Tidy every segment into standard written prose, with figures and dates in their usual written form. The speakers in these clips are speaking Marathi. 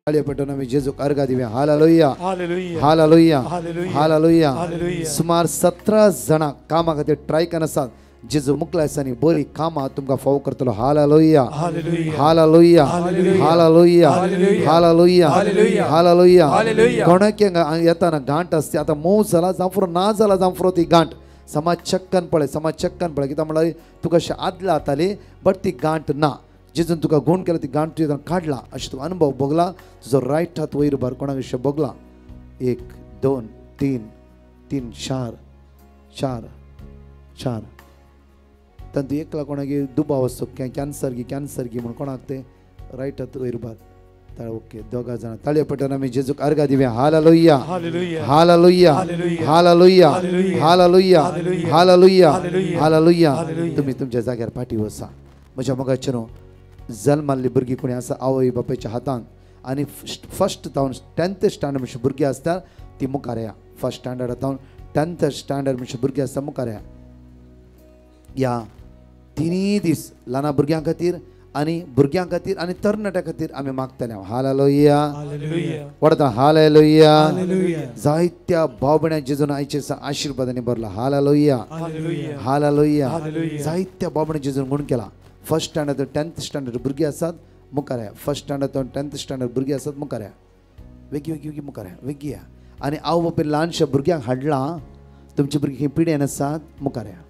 ताळयो पेटोवन आमी जेजूक अर्घा दिवया. Hallelujah hallelujah hallelujah. सुमार 17 जाणां कामा खातीर ट्राय करन आसात. जेजू मुकल्या दिसांनी बरी कामां तुमकां फावो करतलो. Hallelujah hallelujah hallelujah hallelujah hallelujah. कोणाक येताना गांठ आसता. आतां मोव जाला जांफरो ना जाला जांफरो ती गांठ समाज चक्कन पळय कित्याक म्हळ्यार तुका अशें आदला जाताली बट ती गांठ ना. जेजून तुका गुण केला ती गांठ तुवें काडला अशें तूं अनुभव भोगला. तुजो रायट हात वयर भर. कोणाक अशें भोगला 1 2 3 3 4 4 4 तंतू एकला कोणाक दुबाव आसतो कॅन्सर घे म्हण कोणाक ते रायट हात वयर भर. ओके दोगा जाणां ताळयो पेटोवन आमी जेजूक अर्घा दिवया. Hallelujah hallelujah hallelujah hallelujah hallelujah hallelujah. तुमी तुमच्या जाग्यार फाटी वसा. म्हज्या मोगाचे न्हू जल्माल्ली भुरगीं कोणी आसा आवय बापायच्या हातांत आनी फर्स्ट जावन 10th स्टँडर्ड म्हणचे भुरगीं आसता ती मुखार या. फर्स्ट स्टँडर्डांत 10th स्टँडर्ड म्हणचे भुरगीं आसता मुखार या. 3 दीस ल्हान भुरग्यां खातीर आनी तरणाट्यां खातीर आमी मागतले. हालेलुया वडता हालेलुया. जायत्या भाव भयणां जेजून आयचे आशिर्वादांनी भरला. Hallelujah hallelujah. जायत्या भाव भयणां जेजून गुण केला. फर्स्ट स्टँडर्ड 10th स्टँडर्ड भुरगीं आसात मुखार या. फर्स्ट स्टँडर्ड 10th स्टँडर्ड भुरगीं आसात मुखार या. वेगी मुखार या वेगी या. आनी हांव बापूय ल्हानशा भुरग्यांक हाडलां. तुमची भुरगीं खंय पिड्यान आसात मुखार या.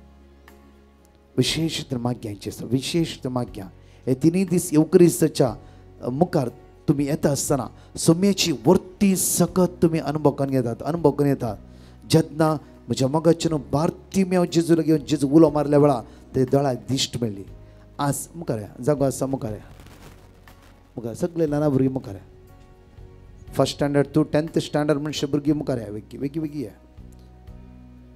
विशेष माग्यांचे विशेष माग्यां हे 3 दीस येवकरिस्ताच्या मुखार तुमी येता आसतना सोम्याची वर्ती सकत तुमी अनुभव करून येतात. जेन्ना म्हज्या मोगाचे न्हू बार्तिमेव जेजूला घेवन जेजू उलो मारल्या वेळार ते दोळ्याक दिश्ट मेळ्ळी. आज मुखार या जागो आसा मुखार या मुखार सगळे ल्हान भुरगीं मुखार या. First standard to 10th standard म्हणचे भुरगीं मुखार या वेगी या.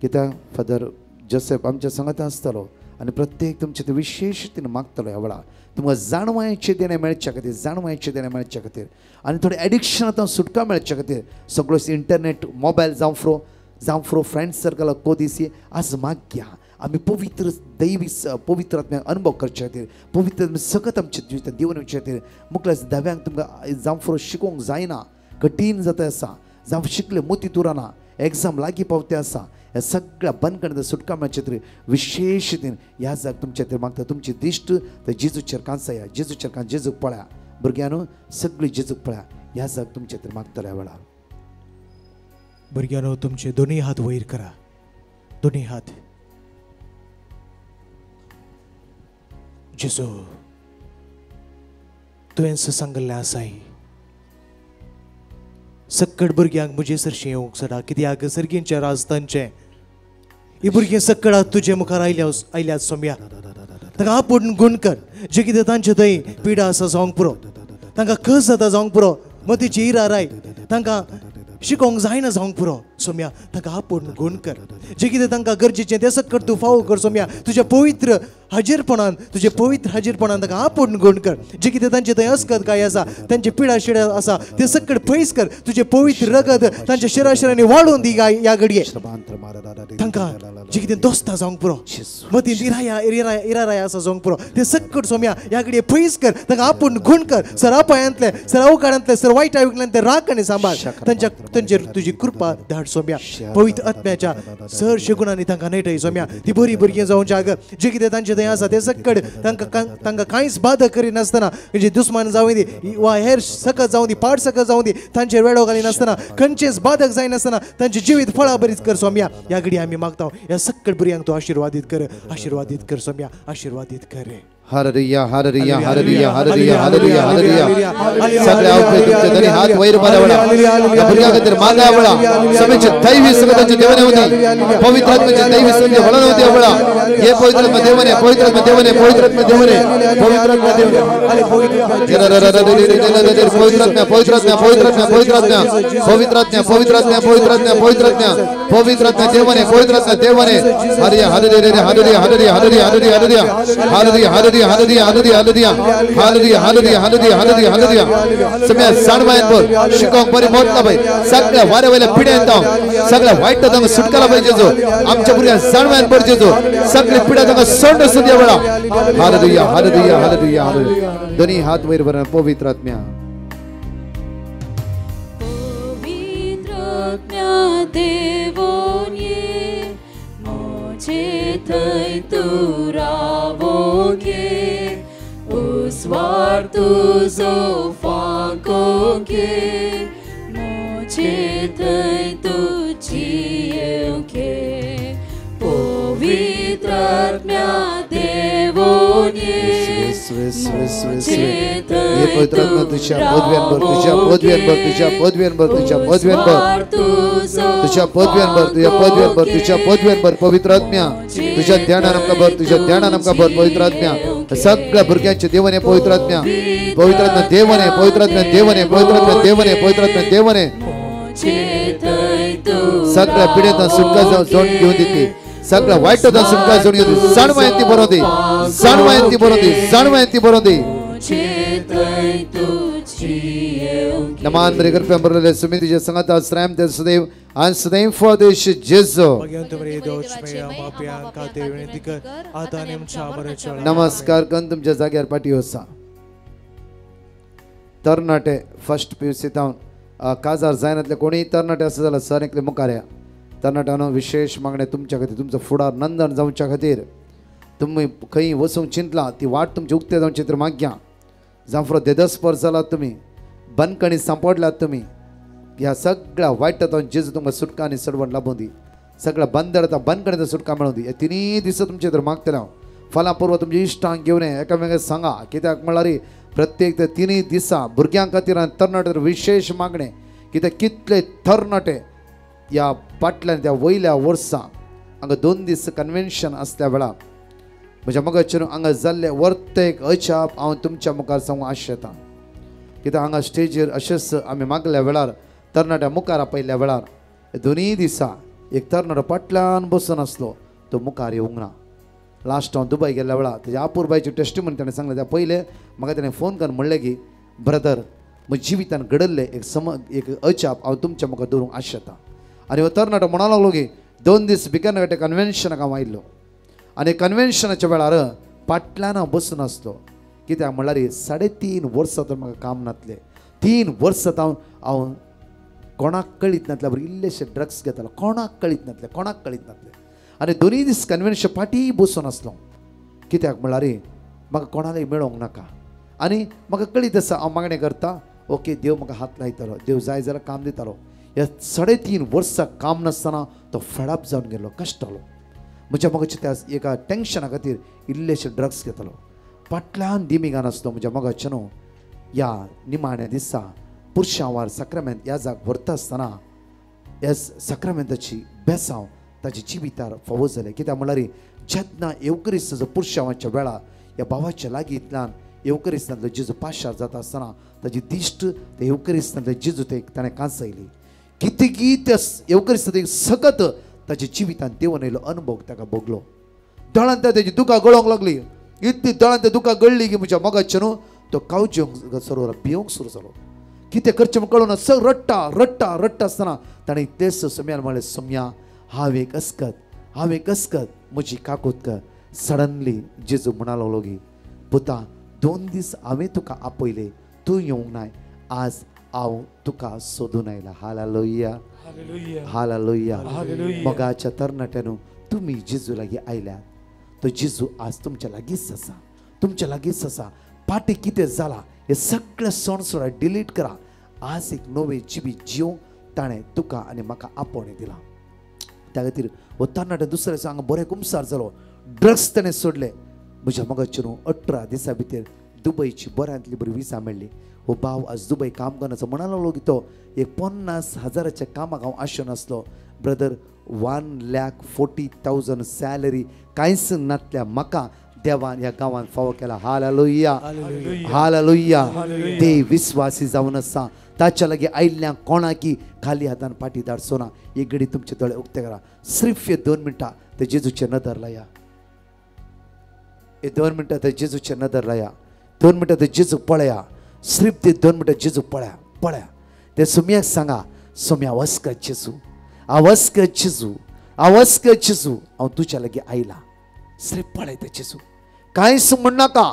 कित्याक फादर जोसेफ आमच्या संगत आसतलो आनी प्रत्येक तुमचे ते विशेषतेन मागतलो ह्या वेळार तुमकां जाणवायेचें देणें मेळच्या खातीर आनी थोडे एडिक्शनांतल्यान सुटका मेळच्या खातीर सगळो इंटरनेट मोबायल जावं फ्रेंड्स सर्कलाक कोदीसी आज माग्या आमी पवित्र दैवी पवित्र आत्म्याक अनुभव करचे खातीर पवित्र सकत आमचे जिवितांत देवन वचचे खातीर मुखल्यास धव्यांक तुमकां जावं शिकोवंक जायना कठीण जाता आसा जावं शिकले मोती उरना एग्जाम लागीं पावते आसा ह्या सगळ्या बंदखणांतल्यान सुटका मेळचे खातीर विशेषतेन ह्या जाग तुमचे खातीर मागता. तुमची दिश्ट ते जेजूचेर कांचया जेजूक पळया भुरग्यांनो सगळीं जेजूक पळया ह्या जाग तुमचे खातीर मागतल्या वेळार. भुरग्यांनो तुमचे दोनी हात वयर करा. दोनी हात. जेजू तुवें सांगलें आसाय सक्कड भुरग्यांक म्हजे सरशी येवंक सडा कित्याक सर्गींच्या राजस्थानचे ही भुरगीं सक्कड तुजे मुखार आयल्यात सोम्या ताका आपूण गुण कर जे कितें तांचे थंय पिडा आसा जावंक पुरो तांकां खस जाता जावंक पुरो मतीची इराराय तांकां शिकोवंक जायना जावंक पुरो सोम्या ताका आपूण गुण कर जे कितें तांकां गरजेचें तें सक्कड तूं फावो कर सोम्या तुज्या पवित्र हाजीरपणान ताका आपूण गुण कर जे कितें तांचे थंय अस्कत काय आसा तांचे पिडा शिडा आसा ते सक्कड पयस कर तुजे पवित्र रगत तांच्या शिराशिरांनी वाडोवन दी ह्या घडये तांकां जे कितें दोस्ता जावंक पुरो मतीन इराराय आसा जावंक पुरो ते सक्कड सोम्या ह्या घडये पयस कर ताका आपूण गुण कर सर अपायांतले सर अवकाळांतले सर वायट आयुकल्यान ते राख आनी सांबाळ तांचेर तुजी कृपा धाड सोम्या पवित्र आत्म्याच्या सर शेगुणांनी तांकां नेटय सोम्या ती बरी भुरगीं जावं जाग जे कितें तांचे थंय आसा ते सक्कड तांकां कांयच बाधक करिनासतना म्हणजे दुस्मान जावं दी वा हेर सकत जावं दी पाड सकत जावं दी तांचेर वेडो घालिनासतना खंयचेच बाधक जायनासतना तांचे जिवीत फळां बरीच कर सोम्या ह्या घडी आमी मागता ह्या सक्कड भुरग्यांक तूं आशिर्वादीत कर सोम्या आशिर्वादीत कर. Hallelujah hallelujah hallelujah hallelujah hallelujah hallelujah सगळे आवडे तुमचे तरी हात वयर बाळा भुरग्या खातीर मागा बाळा समेचे दैवी सगळ्यांचे देवने होती पवित्र आत्म्याचे दैवी संजे वळण होते बाळा हे पवित्र आत्मा देवने पवित्र आत्मा देवने पवित्र आत्मा देवने पवित्र आत्मा देवने पवित्र आत्मा पवित्र आत्मा पवित्र आत्मा पवित्र आत्मा पवित्र आत्मा पवित्र आत्मा पवित्र आत्मा पवित्र आत्मा पवित्र आत्मा देवने पवित्र आत्मा देवने hallelujah hallelujah hallelujah hallelujah hallelujah hallelujah hallelujah hallelujah hallelujah hallelujah hallelujah hallelujah hallelujah hallelujah hallelujah सगळ्या साणवायन बोल शिकोवंक बरी मोडटा बाई सगळ्या वारे वयल्या पिड्यान तांव सगळ्या वायट तांकां सुटकाला पाहिजे जो आमच्या भुरग्यांक साणवायन पडचे जो सगळी पिड्या तांकां सोंड सुद्या वेळा हालेलुया हालेलुया हालेलुया हालेलुया दोनी हात वयर भरून पवित्र आत्म्या देवोन ये मुझे थई तू रावो के उस वार तुझो फाको के मुझे थई तू जियो के पवित्र आत्म्या देवोन ये ये पवित्र आत्मा तुझ्या पदव्यांवर तुझ्या पदव्यांवर तुझ्या पदव्यांवर तुझ्या पदव्यांवर तुझ्या पदव्यांवर तुझ्या पदव्यांवर तुझ्या पदव्यांवर पवित्र आत्म्या तुझ्या ध्यानान आमका भर तुझ्या ध्यानान आमका भर पवित्र आत्म्या सगळ्या भुरग्यांचे देवने पवित्र आत्म्या देवने पवित्र आत्म्या देवने पवित्र आत्म्या देवने पवित्र आत्म्या देवने सगळ्या पिढ्यांना सुटका जाऊन घेऊन देते सगळ्या वाईटातून सुटका जाऊन घेऊन देते जाणवायंती बरोदी जाणवायंती बरोदी जाणवायंती बरोदी नमान रे कृपया बरले सुमितीच्या संगत आश्रय ते सदैव आणि सदैव फॉदेश जेजो नमस्कार कन तुमच्या जाग्यार पाठी होसा तरनाटे फर्स्ट पीयूसी तावन काजार जायनातले कोणी तरनाटे असं झालं सर एकले मुखाऱ्या तरनाट्यानं विशेष मागण्या तुमच्या खातीर तुमचं फुडार नंदन जावच्या खातीर तुम्ही खंय वचूंक चिंतला ती वाट तुमची उक्ते जावची तर माग्या जांफ्रो देदस्पर जालात तुम्ही बंदकणी सांपडलात तुम्ही ह्या सगळ्या वायटांतून जेजू तुमकां सुटका आनी सडवण लाभून दी सगळ्या बंदरता बंदकणीचो सुटका मेळून दी हे तिनी दिसा तुमचे तर मागतले हांव फलां पुरव तुमच्या इश्टांक घेवन एकामेकांक सांगा कित्याक म्हळ्यार प्रत्येक ते तिनी दिसा भुरग्यां खातीर आनी तरणाटे विशेष मागणे कित्याक कितले तरणाटे ह्या फाटल्यान त्या वयल्या वर्सां हांगा 2 दीस कन्वेन्शन आसल्या वेळार म्हज्या मगाचेर हांगा जाल्ले वर्तेक अजाप हांव तुमच्या मुखार सांगूंक आश येता कित्याक हांगा स्टेजीर अशेंच आमी मागल्या वेळार तरणाट्या मुखार आपयल्ल्या वेळार 2 दिसा एक तरणाटो फाटल्यान बसून आसलो तो मुखार येवंक ना लास्ट हांव दुबय गेल्ल्या वेळार तेज्या आपुरबायची टेस्टिमनी ताणें सांगलें त्या पयले म्हाका ताणें फोन करून म्हणलें की ब्रदर म्हज्या जिवितान घडल्ले एक अजाप हांव तुमच्या मुखार दवरूंक आश येता आनी हो तरणाटो म्हणूंक लागलो की 2 दीस भितर कन्वेन्शनाक हांव आयिल्लो आनी कन्वेन्शनाच्या वेळार फाटल्यान हांव बसून आसलो कित्याक म्हळ्यार 3.5 वर्सां तर म्हाका काम नासलें 3 वर्सां हांव कोणाक कळीत नासल्या बरें इल्लेशे ड्रग्स घेतालो कोणाक कळीत नासलें आनी 2 दीस कन्वेन्शन फाटी बसून आसलो कित्याक म्हळ्यार म्हाका कोणालाय मेळोंक नाका आनी म्हाका कळीत आसा हांव मागणें करता ओके देव म्हाका हात लायतलो देव जाय जाल्यार काम दितालो ह्या 3.5 वर्सां काम नासतना तो फेडअप जावन गेलो कश्टालो म्हज्या मोगाच्या त्या एका टेन्शना खातीर इल्लेशे ड्रग्स घेतालो फाटल्यान दिमिगान आसलो म्हज्या मोगाचे न्हू ह्या निमाण्या दिसा पुरुशांवार सक्रामेंत ह्या जाग व्हरता आसतना ह्या सक्रामेंताची बेसांव ताच्या जिवितार फावो जालें कित्याक म्हळ्यार जेन्ना येवकरिस्ताचो पुरुशांवाच्या वेळार ह्या भावाच्या लागीं इतल्यान येवकरिस्तांतलो जेजू पाशार जाता आसतना ताची दिश्ट ते येवकरिस्तांतले जेजू ताणें कांसयली कितकी त्या येवकरिस्तांत सगत ताच्या जिवितान देवन येयलो अनुभव ताका भोगलो दळान ताची दुकां गळोंक लागली इतली दळान त्या दुकां गळ्ळी की म्हज्या मोगाचे न्हू तो कावजेवंक सरोवर भियोंक सुरू जालो कितें करचें म्हूण कळून स रडटा आसतना ताणें तेच सोम्यान म्हणलें सोम्या हांव एक अस्कत म्हजी काकूत सडनली जेजू म्हणा लागलो की पुता 2 दीस हांवें तुका आपयलें तूं येवंक नाय आज हांव तुका सोदून आयला हालेलुया मोगाच्या तरणाट्यानो तुमी जेजू लागीं आयल्यात तो जेजू आज तुमच्या लागींच आसा फाटीं कितें जालां हे सगळे सण सुद्दां डिलीट करा आज एक नवें जिवीत जिवंक ताणें तुका आनी म्हाका आपोवणें दिलां त्या खातीर हो तरणाटो दुसऱ्या दिसा हांगा बरें कुमसार जालो ड्रग्स ताणें सोडले म्हज्या मोगाचे न्हू 18 दिसां भितर दुबयची बऱ्यांतली बरी विजा मेळ्ळी हो भाव आज दुबय काम करनाचो म्हणा लागलो की तो एक 50,000च्या कामाक हांव आशो नासलो ब्रदर 1,40,000 सॅलरी कांयच नासल्या म्हाका देवान ह्या गांवांत फावो केला हालेलुया ते विश्वासी जावन आसा ताच्या लागीं आयिल्ल्यांक कोणाकी खाली हातान पाटी धाडचो ना एक घडी तुमचे दोळे उक्ते करा सिर्फ 2 मिनटां ते जेजूचे नदर लाया 2 मिनटां ते जेजूचे नदर लाया 2 मिनटां ते जेजू पळया सिर्फ ते 2 मिनटां जेजू पळया ते सोम्याक सांगा सोम्या आवाज कर जेजू हांव तुज्या लागीं आयला सिर्फ पळय ते जेजू कांयच म्हण नाका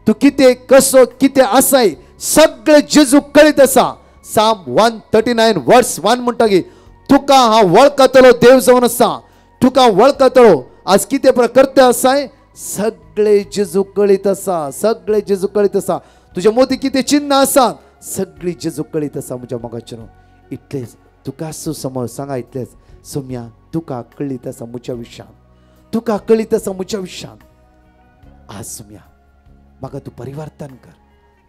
तू कितें कसो कितें आसाय सगळे जेजू कळीत आसा साम 139 वर्स 1 म्हणटा की तुका हा वळखतलो देव जावन आसा तुका वळखतलो आज कितें प्रकर्ते आसाय सगळे जेजू कळीत आसा सगळे जेजू कळीत आसा तुझ्या मोदी कितें चिन्ह आसा सगळी जेजू कळीत आसा म्हज्या मोगाचेर इतलेच तुका समोर सांगा इतलेच सोम्या तुका कळीत आसा म्हज्या विशयान तुका कळीत आसा म्हज्या विशयान आज सोम्या म्हाका तूं परिवर्तन कर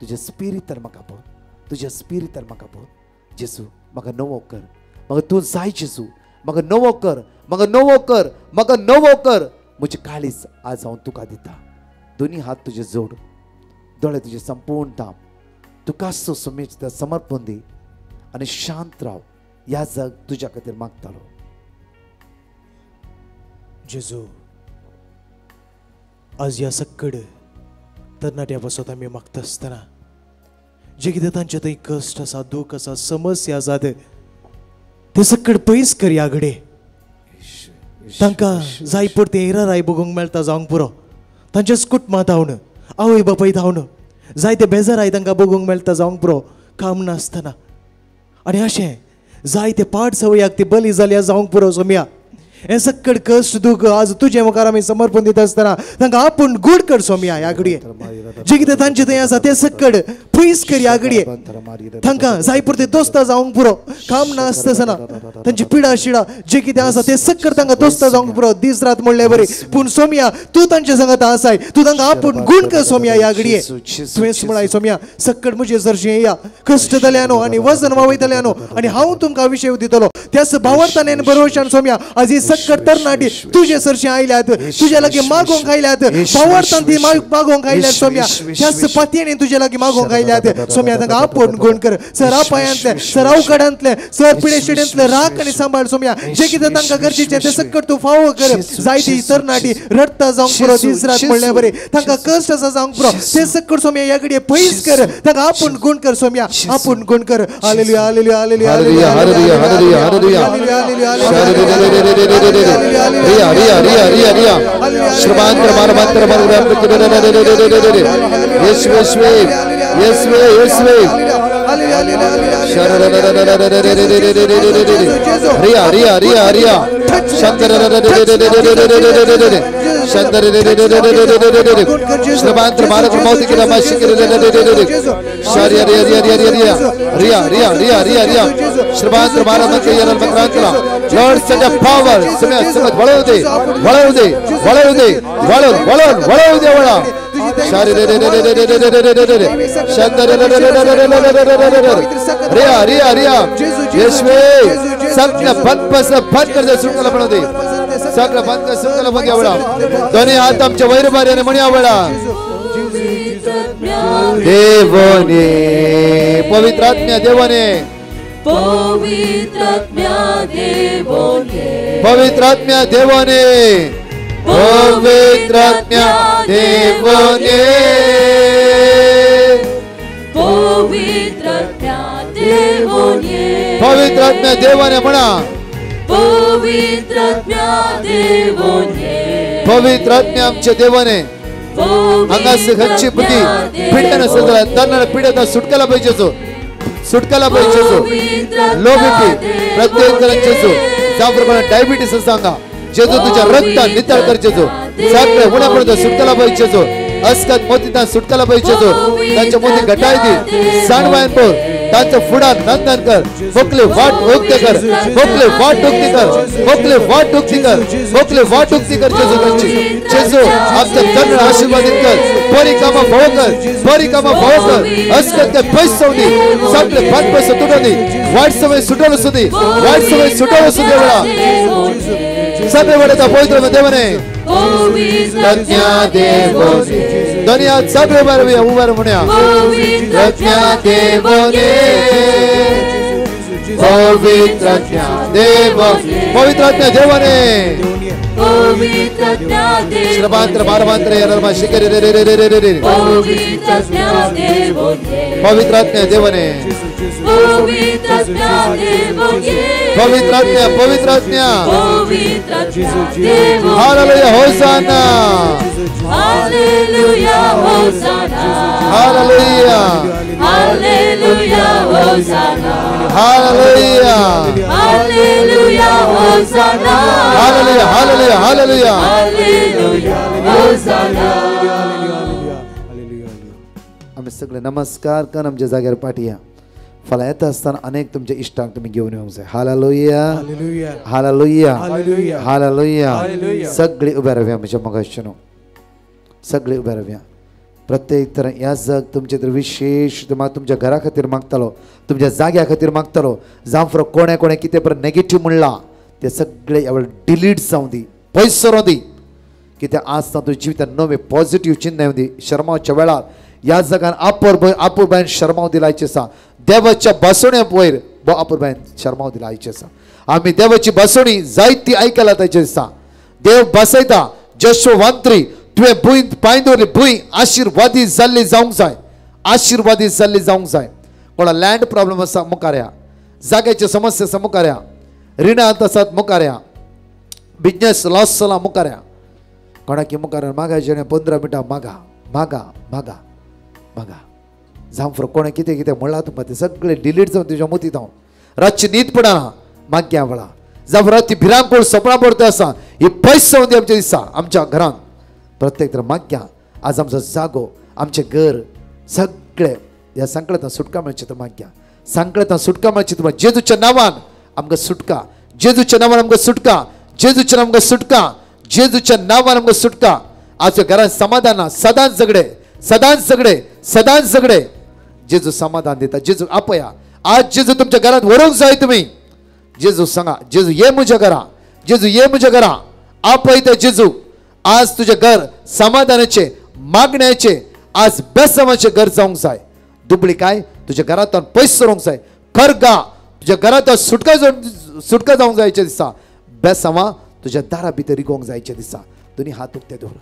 तुज्या स्पिरितार म्हाका पळय तुज्या स्पिरितार म्हाका पळय जेजू म्हाका नवो कर म्हाका तूं जाय जेजू म्हाका नवो कर म्हाका नवो कर म्हाका नवो कर म्हजें काळीज आज हांव तुका दिता दोनी हात तुजे जोड दोळे तुजे संपूर्ण दाम तुका सोमेच समर्पण दी आनी शांत राव ह्या जग तुज्या खातीर मागतालो जेजू आज ह्या सक्कड तरणाट्या बसत आमी मागता आसतना जे कितें तांचे थंय कश्ट आसा दूख आसा समस्या आसात ते सक्कड पयस कर ह्या घडये तांकां जाय पडते हिराराय बगूंक मेळटा जावंक पुरो तांच्याच कुटुंबांत हांव आवय बापायत हांव जायते बेजाराय तांकां बगूंक मेळटा जावंक पुरो काम नासतना आनी अशें जायते पाड सवयाक ते बली जाल्या जावंक पुरो सोम्या हे सक्कड कश्ट दूख आज तुजे मुखार आमी समर्पण दिता आसतना तांकां आपूण गूड कर सोम्या ह्या घडये जे कितें तांचे थंय आसा ते सक्कड पयस कर ह्या घडये तांकां जाय पुरते दोस्तां जावंक पुरो काम नासतना तांची पिडा शिडा जे कितें आसा ते सक्कड तांकां दोस्तां जावंक पुरो दीस रात म्हणलें बरें पूण सोम्या तूं तांचे सांगात आसाय तूं तांकां आपूण गूण कर सोम्या ह्या घडये तुवेंच म्हळाय सोम्या सक्कड म्हजे सरशें येया कश्ट जाल्यानो आनी वजन वावयतल्यानो आनी हांव तुमकां विशय दितलो त्याच भावार्थान आनी भरवशान सोम्या आज ही सक्कड तरणाटी तुजे सरशें आयल्यात तुजे लागीं मागोवंक आयल्यात भावार्थान ती मागोवंक आयल्यात सोम्या त्याच पातयेन तुजे लागीं मागोवंक आयल्यात सोम्या तांकां आपूण गूण कर सर आपायांतले सर अवकाडांतले सर पिडे शिडेंतले राख आनी सांबाळ सोम्या जे कितें तांकां गरजेचें ते सक्कड तूं फावो कर जायती तरणाटी रडटा जावंक पुरो दीस रात म्हणलें बरें तांकां कश्ट आसा जावंक पुरो ते सक्कड सोम्या ह्या घडये पयस कर तांकां आपूण गूण कर सोम्या आपूण गूण कर hallelujah hallelujah hallelujah hallelujah hallelujah hallelujah hallelujah रिया रिया रिया रिया रिया श्रमांतर मारमांतर येशवे येशवे येशवे येशवे रिया रिया रिया रिया शंकर शंकर श्रमांतर मारक मौत की रमाशी शारिया रिया रिया रिया रिया रिया रिया रिया रिया रिया श्रमांतर मारक के यरल मक्रांतरा लॉर्ड सच अ पावर समय समझ वळव दे वळव दे वळव दे वळव वळव वळव दे वळा शारी रे रे रे रे रे रे रे रे शंकर रिया रिया रिया येशवे सगळं बंद कर दे सुंगला बनव दे सगळं बंद कर सुंगला बघ वळा दोन्ही हात आमच्या वैरभार्याने म्हणी आवळा देवने पवित्र आत्म्या देवने पवित्र आत्म्या देवने पवित्र आत्म्या देवने पवित्र आत्म्या देवने पवित्र आत्म्या देवने पवित्र आत्म्या देवने म्हणा पवित्र आत्म्या देवने पवित्र आत्म्या आमच्या देवाने हांगास घरची बुद्धी पिड्यान सजला तन्नाला पिड्यात सुटकाला पाहिजेचो सुटकाला पाहिजेचो लो बीपी प्रत्येक जणांचेचो ज्या प्रमाणे डायबिटीस सांगा जेजू तुझ्या रक्ता नितळ करचेचो साखरे उण्यापर्यंत सुटकाला पाहिजेचो अस्कत मोतीता सुटकाला पाहिजेचो त्यांच्या मोती घटाय दी सांडवायन पोर त्यांचं फुडा नंदन कर मोकले वाट उक्ती कर मोकले वाट उक्ती कर मोकले वाट उक्ती कर मोकले वाट उक्ती कर जेजू त्यांची जेजू आमचं धन आशीर्वादित कर बरी कामा भाव कर बरी कामा भाव कर अस्कत के पैसे दे सगळे पाच पैसे तुटून दे वाईट समय सुटवलं सुधी वाईट समय सुटवलं सुधी वेळा सगळे वेळेचा पवित्र देवने प्रज्ञा देवने दुनिया सगळे बार उभार म्हणूया प्रज्ञा देवने पवित्र देव पवित्र देवने श्रमांतर मारमांतर यार शिकरी रे रे रे रे रे रे पवित्र आत्म्या देवने पवित्र आत्म्या पवित्र आत्म्या hallelujah hosanna hallelujah hosanna hallelujah hallelujah Hallelujah, Hosanna. Hallelujah. Hallelujah, Hosanna. Hallelujah. Hallelujah. Hallelujah. Hallelujah, Hosanna. आम्ही सगळे नमस्कार कर आमच्या जाग्यावर पाठया. फला येत असताना अनेक तुमच्या इष्टांक तुम्ही घेऊन येऊ जाय. हालेलुया. हालेलुया. हालेलुया. सगळे उभे राहूया आमच्या मगाशनो. सगळे उभे राहूया. प्रत्येक तर या जग तुमचे तर विशेष तुम्हाला तुमच्या घरा खातीर मागतालो, तुमच्या जाग्या खातीर मागतालो. जावं फरक कोणे कोणे कितें पर नेगेटिव्ह म्हणला ते सगळे यावेळी डिलीट जावं दी, पयस दी. कित्या आज तुझ्या जिवितांत नवे पॉझिटिव्ह चिन्ह येऊ दी. शर्माच्या वेळार या जगान आपुरबायन शर्माव दिलायचे आसा. देवाच्या बसोण्या वयर बो आपुरबायन शर्माव दिलायचे आसा. आम्ही देवाची बसोणी जायती आयकला ताचे आसा. देव बसयता जशवंतरी तुवें भुंय पांय दवरली, भुंय आशिर्वादी जाल्ली जावंक जाय. आशिर्वादी जाल्ली जावंक जाय. कोणा लँड प्रॉब्लेम आसा मुखार या, जाग्याची समस्या आसा मुखार या, रिणांत आसात मुखार या, बिजनेस लॉस जाला मुखार या. कोणाकी मुखार मागायचे 15 मिनटां मागा मागा मागा मागा. जावं फरक कोणें कितें कितें म्हणलां तुमकां ते सगळे डिलीट जावन तुज्या मतींत हांव रातची न्हीद पडना माग्या वेळा. जावं राती भिरांकूळ सपना पडटा आसा ही पयस जावन दी आमच्या दिसा आमच्या घरांत. प्रत्येक तर माग्या आज आमचो जागो आमचें घर सगळे ह्या संकटांतल्यान सुटका मेळची तर माग्या. संकटांतल्यान सुटका मेळची तुमकां जेजूच्या नांवान आमकां सुटका. जेजूच्या नांवान आमकां सुटका. जेजूच्या नांवान आमकां सुटका. जेजूच्या नांवान आमकां सुटका. आजच्या घरांत समाधान सदांच झगडे सदांच झगडे सदांच झगडे. जेजू समाधान दिता. जेजू आपया. आज जेजू तुमच्या घरात व्हरूंक जाय तुम्ही. जेजू सांगा जेजू ये म्हज्या घरा. जेजू ये म्हज्या घरा. आपयता जेजू. आज तुझे घर समाधानाचे मागण्याचे आज बेसमाचे घर जावंक जाय. दुबळी काय तुझ्या घरांतल्यान पयस सरूंक जाय. खरगा तुझ्या घरांत सुटका जावंक जायचे दिसा. बेसमा तुझ्या दारा भितर रिगोवंक जायचे दिसा. दोनी हात उक्ते दवर.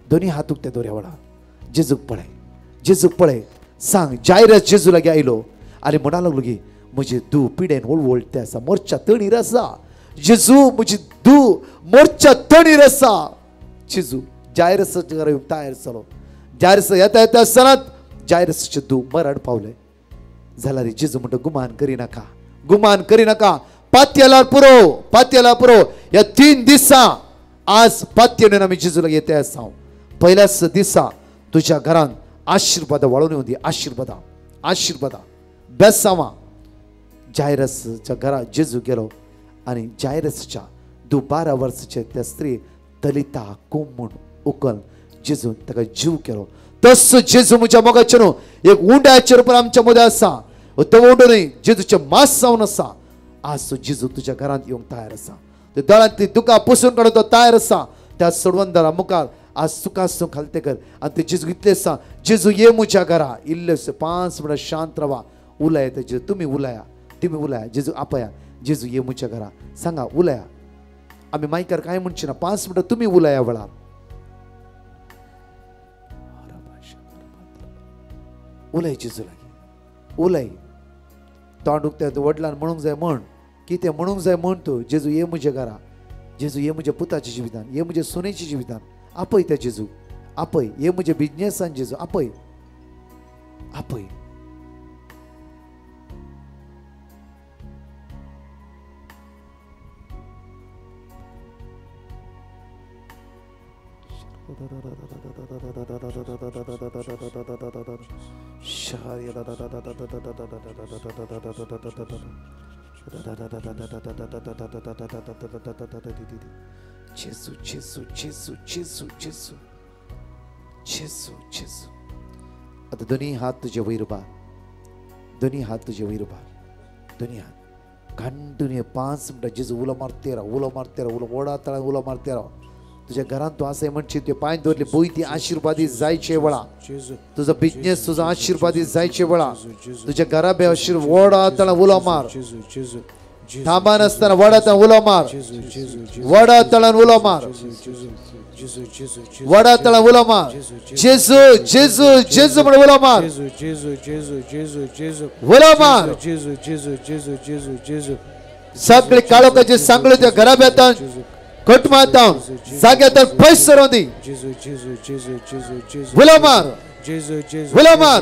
दोनी हात उक्ते दवर. एवढा जेजूक पळय. जेजूक पळय. सांग जायरस जेजू लागी आयलो आनी म्हणा लागलो की म्हजी धूव पिडेन वळवळटे आसा, मोर्चा तणीर आसा. जेजू म्हजी धूव मोर्चा तणीर आसा. जेजू जायरसाच्या घरा येवंक तयार जालो. जायरस येता येता आसतनाच जायरसाचे धूव मरण पावले जाल्यार जेजू म्हणटा गुमान करिनाका, गुमान करिनाका. पातयेला पुरो, पातयेला पुरो. ह्या 3 दिसा आज पातयेन आमी जेजूला येते आसा. पयल्याच दिसा तुझ्या घरांत आशिर्वादा वाळून येऊ दी. आशिर्वादा आशिर्वादा बेसावा. जायरसच्या घरा जेजू गेलो आणि जायरसच्या 12 वर्साचे त्या स्त्री दलिता कोमून उकल जेजून ताका जीव केलो. तसो जेजू म्हज्या मोगाचे न्हू एक उंड्याचेर पण आमच्या मदें आसा. तो उंडो न्ही जेजूचे मास जावन आसा. आज तो जेजू तुझ्या घरांत येवंक तयार आसा. ते दोळ्यांतली दुकां पुसून काडून तो तयार आसा. त्या सोडवंदरा मुखार आज सुखासून खालते कर आणि ते जेजू इतले आसा. जेजू ये म्हज्या घरा. इल्ले 5 मिनटां शांत रावा. उलया ते जेजू. तुम्ही उलया, तुम्ही उलया. जेजू आपया. जेजू ये म्हज्या घरा. सांगा उलया. आम्ही मायकार काय म्हणची ना 5 मिनटां तुम्ही उलया वेळार. उलय जेजू लागी. उलय. तोंड उक्ते वडलान म्हणूंक जाय म्हण. कितें म्हणूंक जाय म्हण तूं. जेजू ये म्हज्या घरा. जेजू ये म्हज्या पुताच्या जिवितान. ये म्हज्या सुनेच्या जिवितान. आपय त्या जेजू. आपय. ये म्हज्या बिजनेसान जेजू. आपय. आपय. जेजू जेजू जेजू जेजू जेजू जेजू जेजू. आता दोन्ही हात तुझे वयर उबार. दोन्ही हात तुझे वयर उबार. दोन्ही हात कंटिन्यू 5 मिनटां जेजू उलो मारते राव. उलो मारते राव. उलो ओडा तळा उलो मारते राव. तुझ्या घरात तू असं म्हणशील ते पांय दवरले बोय ती आशीर्वादी जायचे वेळा. तुझा बिझनेस तुझा आशीर्वादी जायचे वेळा. तुझ्या घरा बे आशीर्वाद वडा तळा उलो मार. थांबा नसताना वडा तळा उलो मार. वडा तळा उलो मार. वडा तळा उलो मार. जेजू जेजू जेजू म्हणून उलो मार. उलो मार. सगळे काळोखाचे सांगळे त्या घरा बेतान कटमातां जाग्यात पयस सरोंदी. उलो मार. उलो मार.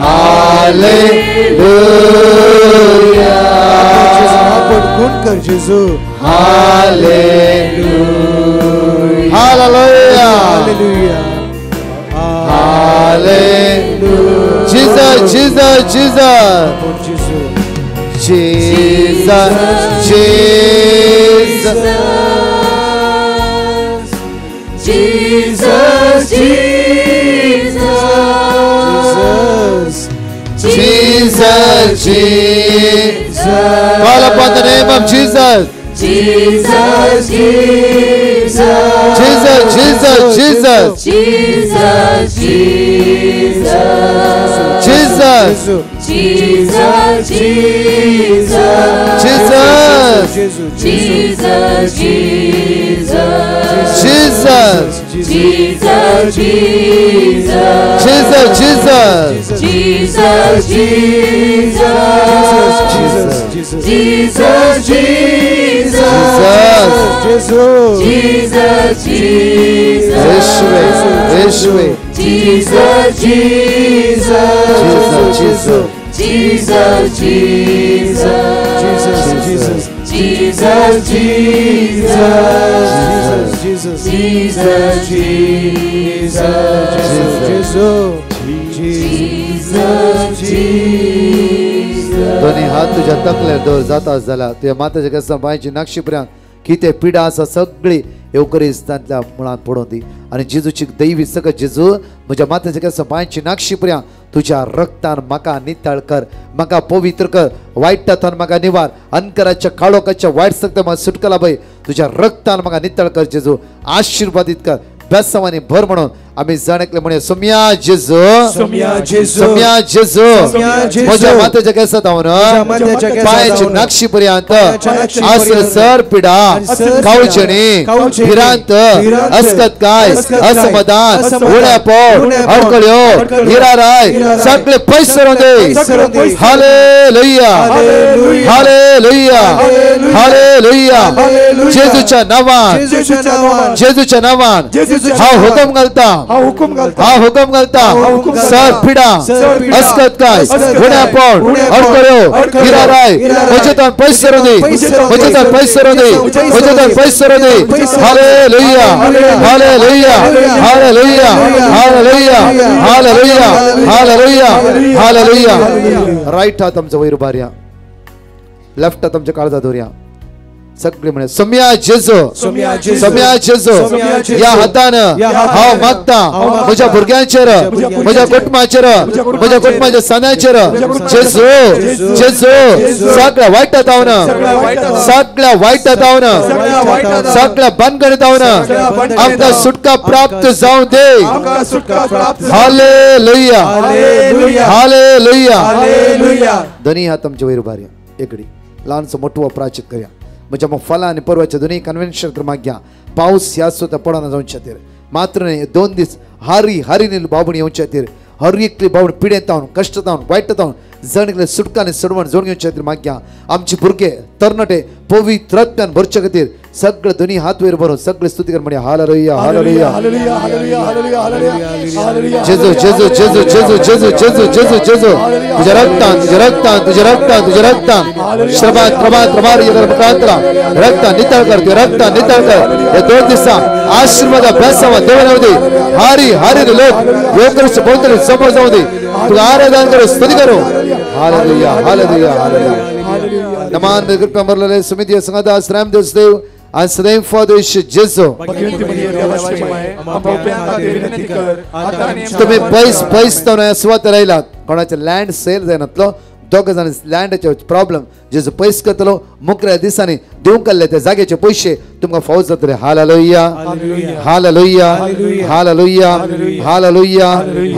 हालेलुया आपण गुण कर जेजू hallelujah hallelujah hallelujah Jesus Jesus Jesus Jesus Jesus Jesus, Jesus, Jesus, Jesus. Call upon the name of Jesus. Jesus, Jesus, Jesus, Jesus, Jesus. Jesus, Jesus, Jesus. Jesus, Jesus, Jesus. Jesus, Jesus, Jesus. Jesus, Jesus, Jesus, Jesus. Jesus, Jesus, Jesus, Jesus, Jesus, Yeshua, Yeshua. Jesus, Jesus, Jesus, Jesus, Jesus, Jesus, Jesus, दोन्ही हात तुझ्या तकल्यार दवर जाता झाला तुझ्या माताच्या कसा बायची नाक्षीपर्यंत किती पिढा असा सगळी येवकरिस्तांतल्या मुळात पडून दी आणि जेजूची दैवी सगळं जेजू म्हज्या माताच्या कसा बायची नाक्षीपर्यंत तुझ्या रक्तान म्हाका नितळ कर म्हाका पवित्र कर वायटांतल्यान म्हाका निवार अंकराच्या काळोखाच्या वायट सगळं म्हाका सुटकला बाई तुझ्या रक्तान म्हाका नितळ कर जेजू आशीर्वादित कर बेसवानी भर म्हणून आम्ही जाणकले म्हणे सोम्या जेजू सोम्या जेजू सोम्या जेजू म्हज्या मातेच्या केसात पायाची नाक्षी पर्यंत आसर सर पिडा कावचणी हिरांत असकत काय असमदान उड्या पोट अडकळ्यो हिराराय सगळे पैसे दे हालेलुया हालेलुया हालेलुया जेजूच्या नावान जेजूच्या नावान हा हुकम घालता हा हुकम घालता सर पिडा असकत काय उड्या पोट अडकळ्यो हिराराय म्हजेतून पैसे दे म्हजेतून पैसे दे म्हजेतून पैसे दे hallelujah hallelujah hallelujah hallelujah hallelujah hallelujah hallelujah right हात आमचा वयर उभारया लेफ्ट हात आमच्या काळजात धरया सगळे म्हणे सोम्या जेजू सोम्या जेजू या हातानं हांव मागता म्हज्या भुरग्यांचेर म्हज्या कुटुंबाचेर म्हज्या कुटुंबाच्या सणांचेर जेजू जेजू सगळ्या वायटात हांव सगळ्या वायटात हांव सगळ्या बंदगणीत हांव आमकां सुटका प्राप्त जावं दे हालेलुया हालेलुया दोन्ही हात आमच्या वयर उभारया एकडी ल्हानसो मोठो प्राचित करया म्हज्या मग फलां आनी परवाच्या दोन्ही कन्वेन्शन क्रमांक घ्या पावस ह्या सुद्धा पडना जावचे खातीर मात्र न्ही 2 दीस हारी बाबणी येवचे खातीर हर एकली बाबण पिडेत जावन कश्ट जावन वायट जावन जणकले सुटका आनी सडवण जोडून घेवचे खातीर मागया आमचे भुरगे तरणाटे पवित्रत्वान भरचे खातीर सगळे दोन्ही हात वयर भरून सगळे स्तुती कर म्हणे हालेलुया हालेलुया जेजू जेजू जेजू जेजू जेजू जेजू जेजू जेजू तुझ्या रक्तान तुझ्या रक्तान तुझ्या रक्तान तुझ्या रक्तान श्रभात प्रभात प्रभारी मुखांतरा रक्तान नितळ कर तुझ्या रक्तान नितळ कर या 2 दिसा आशीर्वाद अभ्यासावा देवनावदी हारी लोक योगरस बोलतले समोर जाऊ दे तुझा आराधना करू स्तुती करू हालेलुया हालेलुया हालेलुया नमान कृपा मरलेले समिती संघात आश्रम देव and same for the Jesu तुम्ही पैस तो स्वत राहिलात कोणाचे लँड सेल जायनातलो दोग जण लँडाचे प्रॉब्लेम जेजू पैस करतलो मुकऱ्या दिसांनी दिवंक काडले ते जागेचे पैसे तुमकां फावत जातले hallelujah hallelujah hallelujah hallelujah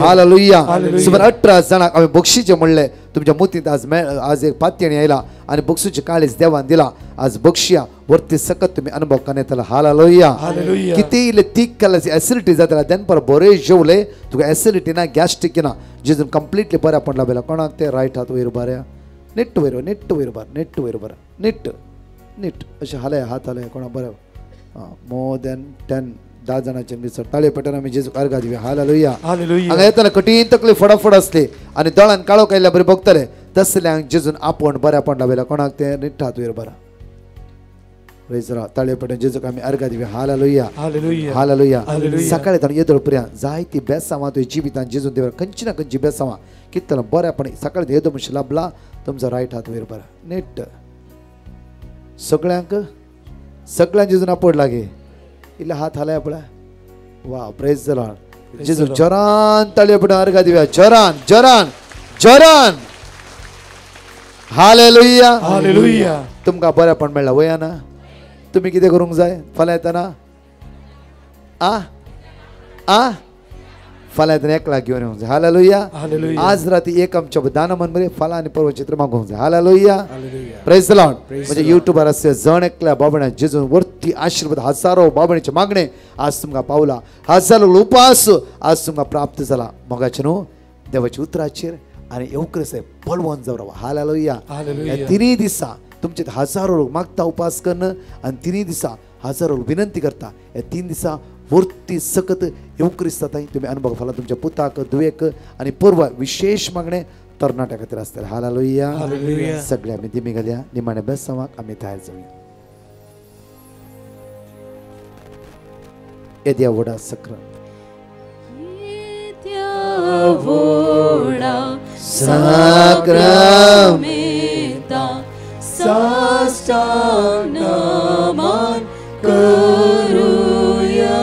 hallelujah सुमार 18 जाणांक आमी बक्षीचे म्हणले तुमच्या मुतीत आज एक पातयणी आयला आणि बक्षीचे काळीज देवान दिला आज बक्षिया वरती सकत तुम्ही अनुभव करण्यात हालेलुया किती इले तीक कलसी एसिडिटी जातला देनपर बरे जेवले तुका एसिडिटी ना गॅस्ट्रिक ना जेजून कंप्लीटली बऱ्या पडला बेला कोणाक ते राईट हात वयर उभारया नीट वयर नीट अशें हाले हात हाले कोणा बरें मोर दॅन 10 10 जणांचे मिसळ ताळे पटन आम्ही जेजू अर्घा दिवे हालेलुया Hallelujah. हांगा येताना कठीण तकलीफ फडाफड असले आणि दळण काळो कायल्या बरे बघतले तसल्यांक जेजून आपण बऱ्या पडला वेला कोणाक ते निठ्ठात वयर बरा प्रेज द लॉर्ड ताळे पटन जेजूक आम्ही अर्घा दिवे हालेलुया Hallelujah. Hallelujah Hallelujah. सकाळी ताण येदळ पर्यंत जायती बेसांवा तुझ्या जिवितान जेजून देवर खंयची ना खंयची बेसांवा कितलं बऱ्यापणी सकाळी येदो म्हणशी लाभला तुमचा रायट हात वयर बरा नीट सगळ्यांक जेजून आपण लागे इल्ले हात हालाय पळय वा प्रेज द लॉर्ड जेजू जरान ताळये पटन अर्घा दिव्या जरान हालेलुया Hallelujah. तुमकां बरेपण मेळ्ळा वया ना तुम्ही कितें करूंक जाय फाल्यां येताना फाल्यां येताना एकला घेवन येवंक जाय हालेलुया Hallelujah. आज राती एक आमच्या दान मन बरे फाल्यां आनी परवा चित्र मागोवंक जाय hallelujah Hallelujah. Praise the Lord म्हणजे युट्यूबार असे जण एकल्या बाबण्या जेजून वरती आशीर्वाद हजारो बाबण्याचे मागणे आज तुमकां पावला हजारो उपास आज तुमकां प्राप्त जाला मोगाचे न्हू देवाच्या उतराचेर आनी येवकरस पळवून जावं रावा हालेलुया Hallelujah. तिनी दिसा तुमचे हजारो लोक मागता उपास करणं आणि तिनी दिसा हजारो लोक विनंती करता हे 3 दिसा वरती सकत येवकरीस जाता तुम्ही अनुभव फाला तुमच्या पुताक दुवेक आणि पूर्व विशेष मागणे तरणाट्या खातीर आसतले हालेलुया Hallelujah. सगळे आमी दिमी घालया निमाणे बेसांवाक आमी तयार जावया येद्या vada सक्र Voda Sakramenta Sastang naman karuya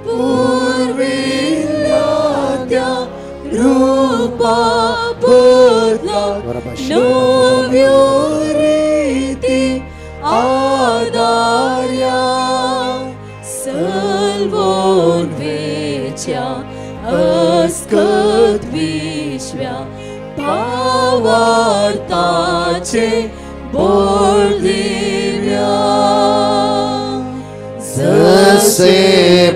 Purvilatya rupa budla Novyoriti adarya Salvon vecha अस्कत विश्व्या भावार्थाचे बोल दिव्या जसे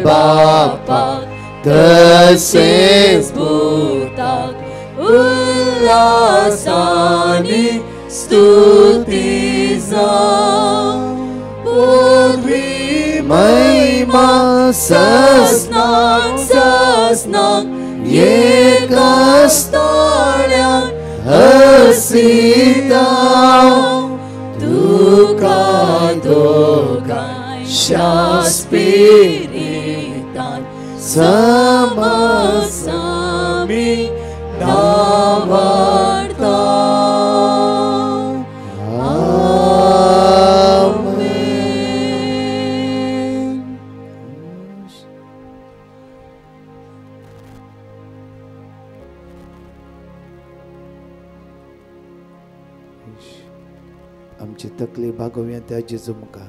बापाक तसेच भूताक उल्हासाने स्तुती जाऊ पृथ्वी महिमा सस्नाक एकस्ताळ्या हसिता तुका दोगांय शास्पिरितान समसामी नावार्ता आमची तकलीफ भागोवया त्या जेजू मुखार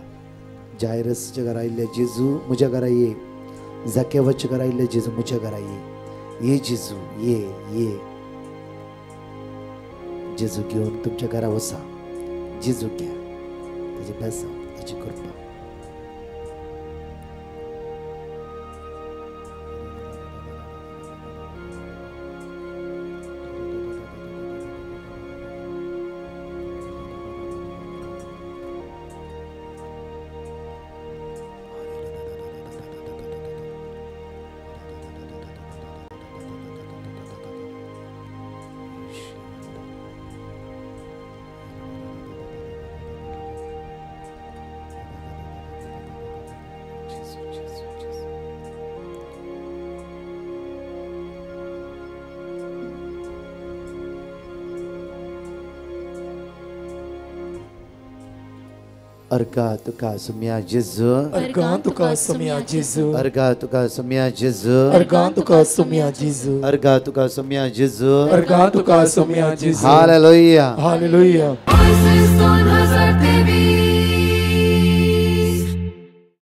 जायरसच्या घरा आयिल्ले जेजू म्हज्या घरा ये जाकेवाच्या घरा आयिल्ले जेजू म्हज्या घरा ये जेजू ये जेजू घेवन तुमच्या घरा वसा जेजू घ्या ताची बेसा ताची कृपा Arga tuka sumia Jesu. Argan tuka sumia Jesu. Arga tuka sumia Jesu. Argan tuka sumia Jesu. Arga tuka sumia Jesu. Argan tuka sumia Jesu. Hallelujah. Hallelujah. Voices on hazard TV